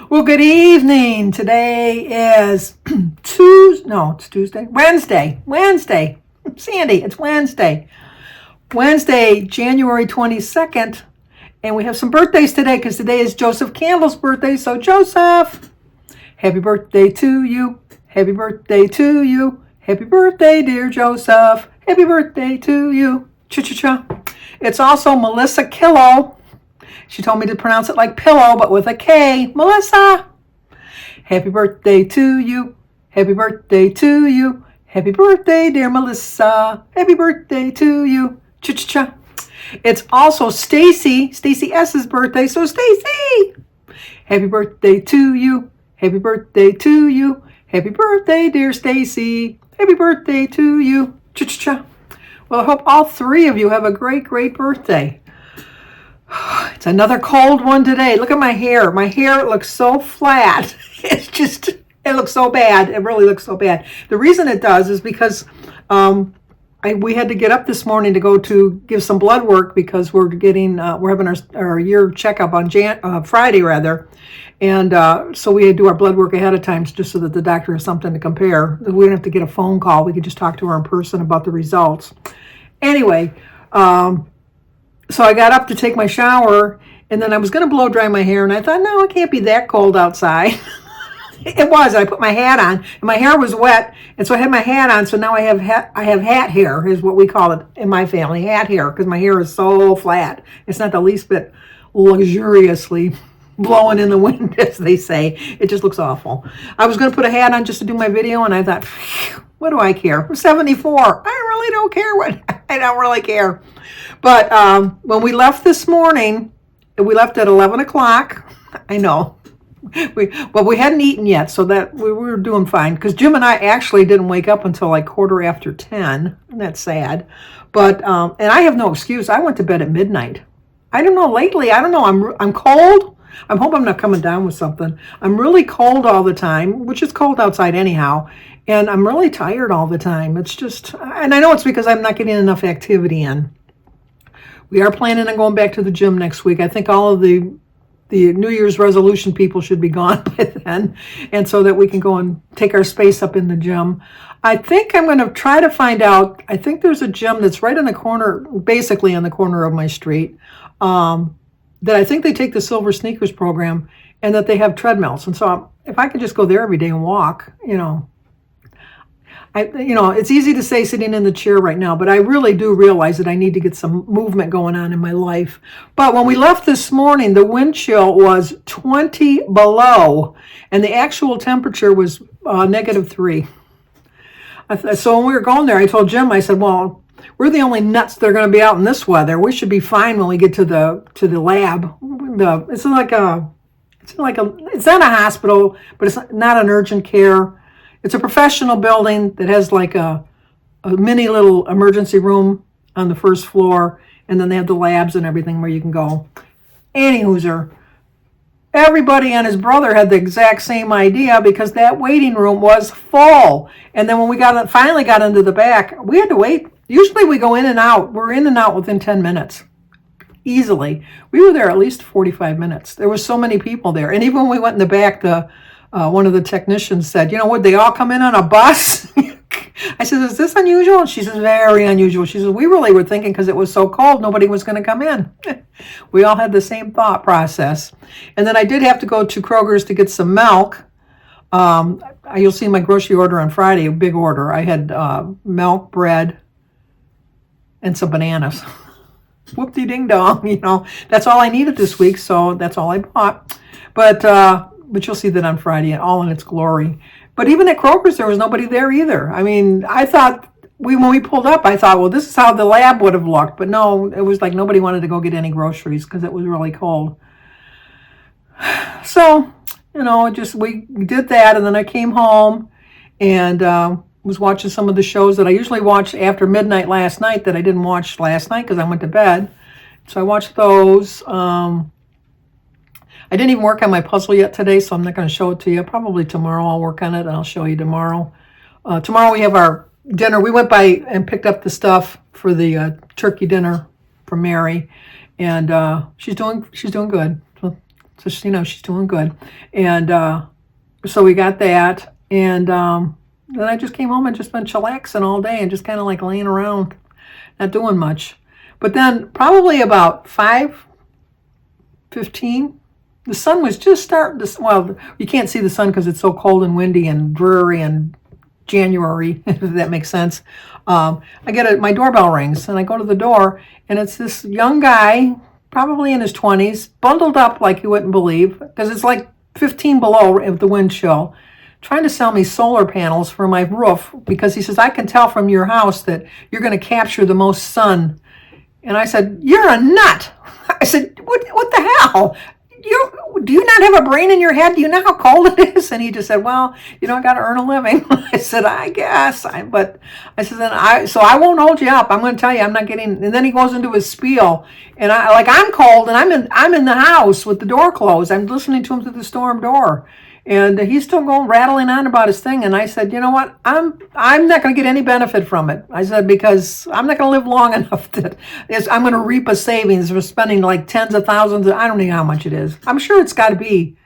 Well, good evening. Today is Tuesday. No, it's Tuesday. Wednesday. Sandy, it's Wednesday. Wednesday, January 22nd. And we have some birthdays today because today is Joseph Campbell's birthday. So, Joseph, happy birthday to you. Happy birthday to you. Happy birthday, dear Joseph. Happy birthday to you. Cha-cha-cha. It's also Melissa Killo. She told me to pronounce it like pillow, but with a K. Melissa. Happy birthday to you. Happy birthday to you. Happy birthday, dear Melissa. Happy birthday to you. Cha-cha-cha. It's also Stacy S's birthday. So, Stacy, happy birthday to you. Happy birthday to you. Happy birthday, dear Stacy. Happy birthday to you. Cha-cha-cha. Well, I hope all three of you have a great, great birthday. It's another cold one today. Look at my hair. My hair looks so flat. It looks so bad. It really looks so bad. The reason it does is because we had to get up this morning to go to give some blood work because we're having our year checkup on Friday rather. And so we had to do our blood work ahead of time just so that the doctor has something to compare. We don't have to get a phone call. We could just talk to her in person about the results. Anyway, so I got up to take my shower, and then I was going to blow dry my hair, and I thought, no, it can't be that cold outside. It was. I put my hat on, and my hair was wet, and so I had my hat on, so now I have hat hair, is what we call it in my family, hat hair, because my hair is so flat. It's not the least bit luxuriously blowing in the wind, as they say. It just looks awful. I was going to put a hat on just to do my video, and I thought, what do I care? I'm 74. I really don't care. I don't really care. But when we left this morning, we left at 11 o'clock. I know. We hadn't eaten yet, so that we were doing fine. Because Jim and I actually didn't wake up until like 10:15. And that's sad. But and I have no excuse. I went to bed at midnight. I don't know. Lately, I don't know. I'm cold. I hope I'm not coming down with something. I'm really cold all the time, which is cold outside anyhow. And I'm really tired all the time. It's just, and I know it's because I'm not getting enough activity in. We are planning on going back to the gym next week. I think all of the New Year's resolution people should be gone by then. And so that we can go and take our space up in the gym. I think I'm going to try to find out, I think there's a gym that's right in the corner, basically on the corner of my street, that I think they take the Silver Sneakers program and that they have treadmills. And so if I could just go there every day and walk, it's easy to say sitting in the chair right now, but I really do realize that I need to get some movement going on in my life. But when we left this morning, the wind chill was 20 below, and the actual temperature was -3. So when we were going there, I told Jim, I said, well, we're the only nuts that are going to be out in this weather. We should be fine when we get to the lab. It's not a hospital, but it's not an urgent care. It's a professional building that has like a mini little emergency room on the first floor, and then they have the labs and everything where you can go. Anywhooser, everybody and his brother had the exact same idea because that waiting room was full. And then when we finally got into the back, we had to wait. Usually we go in and out. We're in and out within 10 minutes. Easily. We were there at least 45 minutes. There were so many people there. And even when we went in the back, one of the technicians said, would they all come in on a bus? I said, is this unusual? And she says, very unusual. She says, we really were thinking because it was so cold, nobody was going to come in. We all had the same thought process. And then I did have to go to Kroger's to get some milk. You'll see my grocery order on Friday, a big order. I had milk, bread, and some bananas. Whoop-de-ding-dong, That's all I needed this week, so that's all I bought. But you'll see that on Friday, all in its glory. But even at Kroger's, there was nobody there either. I mean, I thought, when we pulled up, I thought, well, this is how the lab would have looked. But no, it was like nobody wanted to go get any groceries because it was really cold. So, we did that, and then I came home and was watching some of the shows that I usually watch after midnight last night that I didn't watch last night because I went to bed. So I watched those. I didn't even work on my puzzle yet today, so I'm not going to show it to you. Probably tomorrow I'll work on it, and I'll show you tomorrow. Tomorrow we have our dinner. We went by and picked up the stuff for the turkey dinner for Mary, and she's doing good. So So she's doing good. And so we got that. And then I just came home and just been chillaxing all day and just kind of like laying around, not doing much. But then probably about 5:15, the sun was just starting to, well, you can't see the sun because it's so cold and windy and dreary and January, if that makes sense. My doorbell rings and I go to the door and it's this young guy, probably in his 20s, bundled up like you wouldn't believe, because it's like 15 below with the wind chill, trying to sell me solar panels for my roof because he says, I can tell from your house that you're going to capture the most sun. And I said, you're a nut. I said, what the hell? Do you not have a brain in your head? Do you know how cold it is? And he just said, well, I got to earn a living. I said, I guess. But I said, so I won't hold you up. I'm going to tell you, I'm not getting. And then he goes into his spiel, and I'm cold, and I'm in the house with the door closed. I'm listening to him through the storm door, and he's still going rattling on about his thing. And I said, you know what? I'm not going to get any benefit from it. I said, because I'm not going to live long enough that I'm going to reap a savings for spending like tens of thousands. I don't know how much it is. I'm sure it's got to be.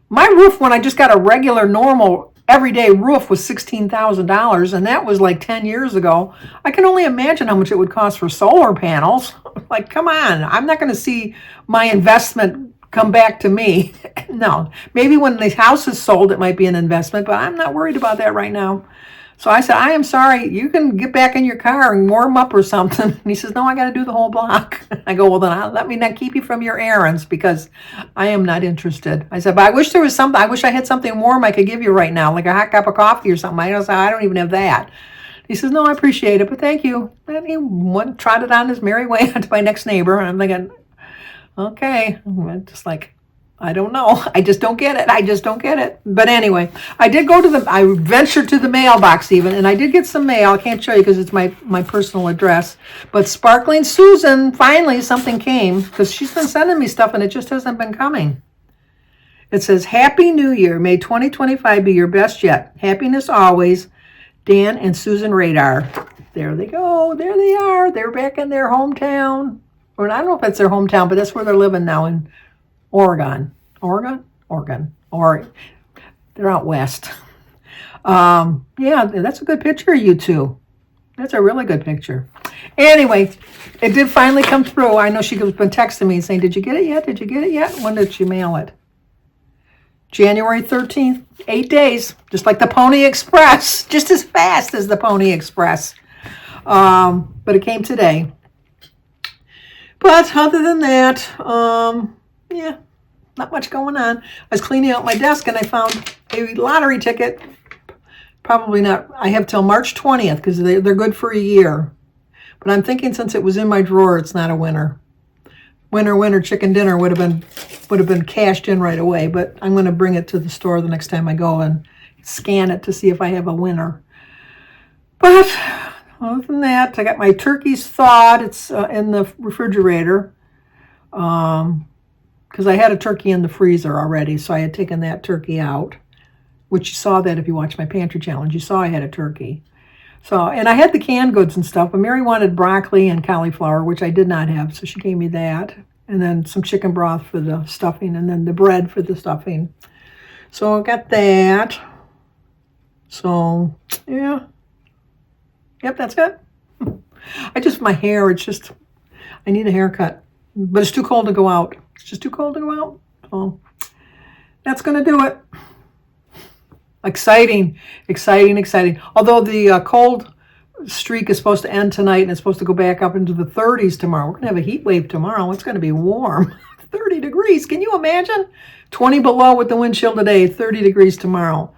My roof, when I just got a regular, normal, everyday roof, was $16,000, and that was like 10 years ago. I can only imagine how much it would cost for solar panels. Like, come on. I'm not going to see my investment come back to me. No, maybe when the house is sold, it might be an investment, but I'm not worried about that right now. So I said, I am sorry, you can get back in your car and warm up or something. And he says, no, I got to do the whole block. I go, well, then let me not keep you from your errands because I am not interested. I said, but I wish there was something, I wish I had something warm I could give you right now, like a hot cup of coffee or something. I don't even have that. He says, no, I appreciate it, but thank you. And he trotted on his merry way to my next neighbor. And I'm thinking, okay, I'm just like, I don't know. I just don't get it. I just don't get it. But anyway, I ventured to the mailbox even, and I did get some mail. I can't show you because it's my personal address. But Sparkling Susan, finally something came, because she's been sending me stuff and it just hasn't been coming. It says, Happy New Year. May 2025 be your best yet. Happiness always. Dan and Susan Radar. There they go. There they are. They're back in their hometown. Or I don't know if it's their hometown, but that's where they're living now in Oregon. Oregon. They're out west. Yeah, that's a good picture of you two. That's a really good picture. Anyway, it did finally come through. I know she's been texting me saying, did you get it yet? Did you get it yet? When did she mail it? January 13th, 8 days, just like the Pony Express, just as fast as the Pony Express. But it came today. But other than that, yeah, not much going on. I was cleaning out my desk and I found a lottery ticket. Probably not. I have till March 20th because they're good for a year. But I'm thinking since it was in my drawer, it's not a winner. Winner, chicken dinner would have been cashed in right away. But I'm going to bring it to the store the next time I go and scan it to see if I have a winner. But other than that, I got my turkeys thawed. It's in the refrigerator because I had a turkey in the freezer already, so I had taken that turkey out, which you saw that if you watched my pantry challenge. You saw I had a turkey. So, and I had the canned goods and stuff, but Mary wanted broccoli and cauliflower, which I did not have, so she gave me that. And then some chicken broth for the stuffing, and then the bread for the stuffing. So I got that. So, yeah. Yep, that's it. My hair, I need a haircut. But it's too cold to go out. It's just too cold to go out. So that's going to do it. Exciting. Although the cold streak is supposed to end tonight and it's supposed to go back up into the 30s tomorrow. We're going to have a heat wave tomorrow. It's going to be warm. 30 degrees. Can you imagine? 20 below with the wind chill today, 30 degrees tomorrow.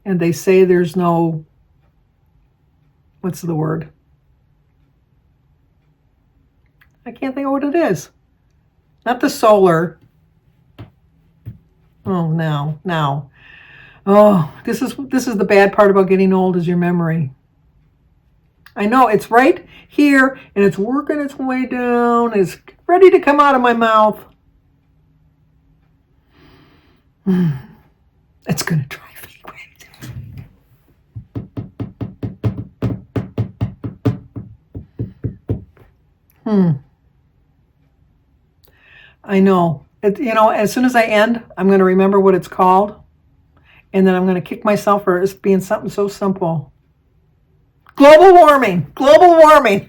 And they say there's no, what's the word? I can't think of what it is. Not the solar. Oh, now. Oh, this is the bad part about getting old is your memory. I know it's right here and it's working its way down. It's ready to come out of my mouth. It's going to drive me crazy. I know. As soon as I end, I'm going to remember what it's called, and then I'm going to kick myself for it being something so simple. Global warming. Global warming.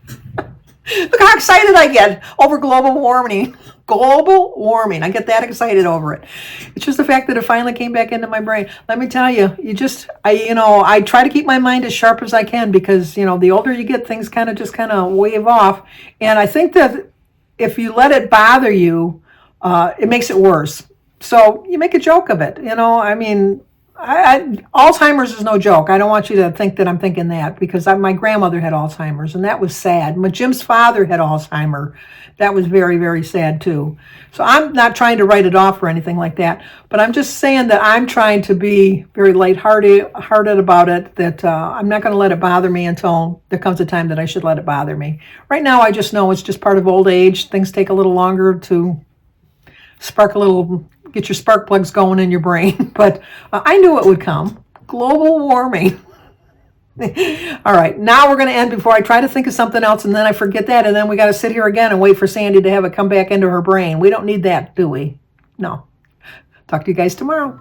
Look how excited I get over global warming. Global warming. I get that excited over it. It's just the fact that it finally came back into my brain. Let me tell you, I try to keep my mind as sharp as I can because, the older you get, things kind of wave off. And I think that if you let it bother you, it makes it worse. So you make a joke of it. Alzheimer's is no joke. I don't want you to think that I'm thinking that because my grandmother had Alzheimer's and that was sad. But Jim's father had Alzheimer's. That was very, very sad too. So I'm not trying to write it off or anything like that. But I'm just saying that I'm trying to be very lighthearted about it, that I'm not going to let it bother me until there comes a time that I should let it bother me. Right now, I just know it's just part of old age. Things take a little longer to get your spark plugs going in your brain. But I knew it would come. Global warming. All right, now we're going to end before I try to think of something else and then I forget that, and then we got to sit here again and wait for Sandy to have it come back into her brain. We don't need that, do we? No. Talk to you guys tomorrow.